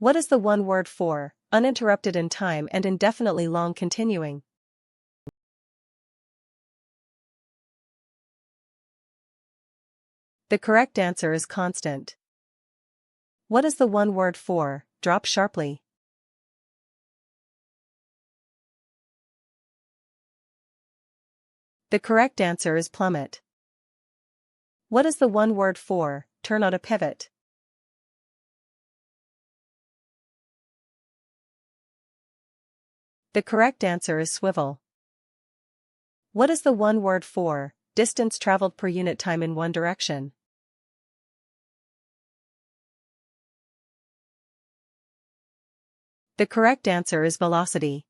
What is the one word for uninterrupted in time and indefinitely long continuing? The correct answer is constant. What is the one word for drop sharply? The correct answer is plummet. What is the one word for turn on a pivot? The correct answer is swivel. What is the one word for distance traveled per unit time in one direction? The correct answer is velocity.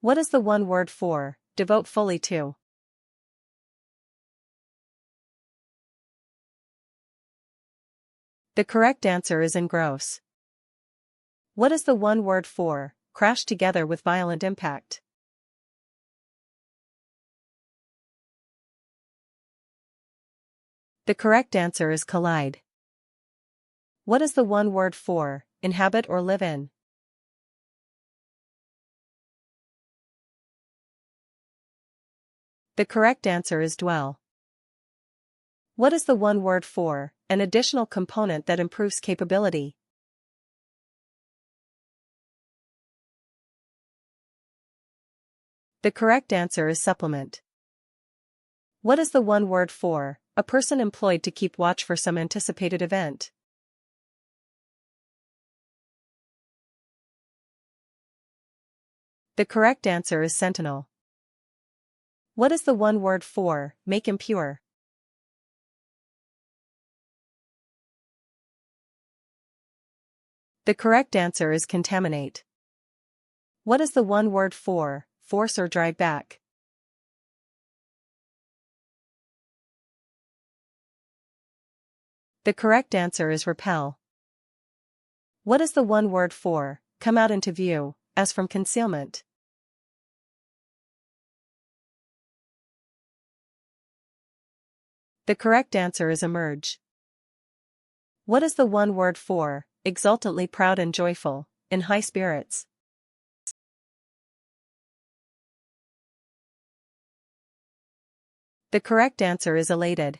What is the one word for devote fully to? The correct answer is engross. What is the one word for crash together with violent impact? The correct answer is collide. What is the one word for inhabit or live in? The correct answer is dwell. What is the one word for an additional component that improves capability? The correct answer is supplement. What is the one word for a person employed to keep watch for some anticipated event? The correct answer is sentinel. What is the one word for make impure? The correct answer is contaminate. What is the one word for force or drive back? The correct answer is repel. What is the one word for come out into view, as from concealment? The correct answer is emerge. What is the one word for exultantly proud and joyful, in high spirits? The correct answer is elated.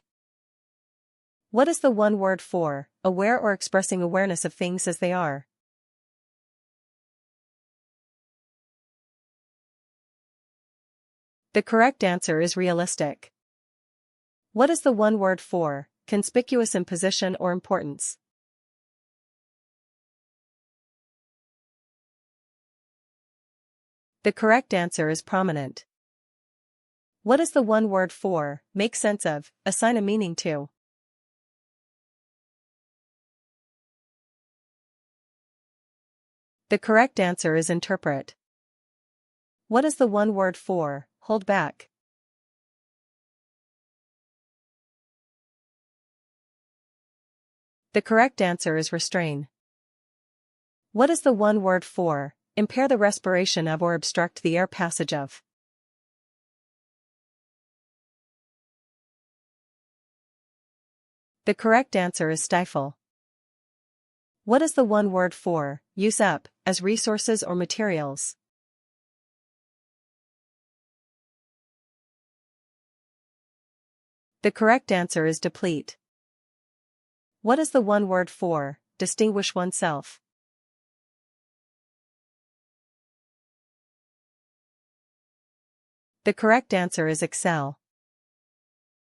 What is the one word for aware or expressing awareness of things as they are? The correct answer is realistic. What is the one word for conspicuous in position or importance? The correct answer is prominent. What is the one word for make sense of, assign a meaning to? The correct answer is interpret. What is the one word for hold back? The correct answer is restrain. What is the one word for impair the respiration of or obstruct the air passage of? The correct answer is stifle. What is the one word for use up, as resources or materials? The correct answer is deplete. What is the one word for distinguish oneself? The correct answer is excel.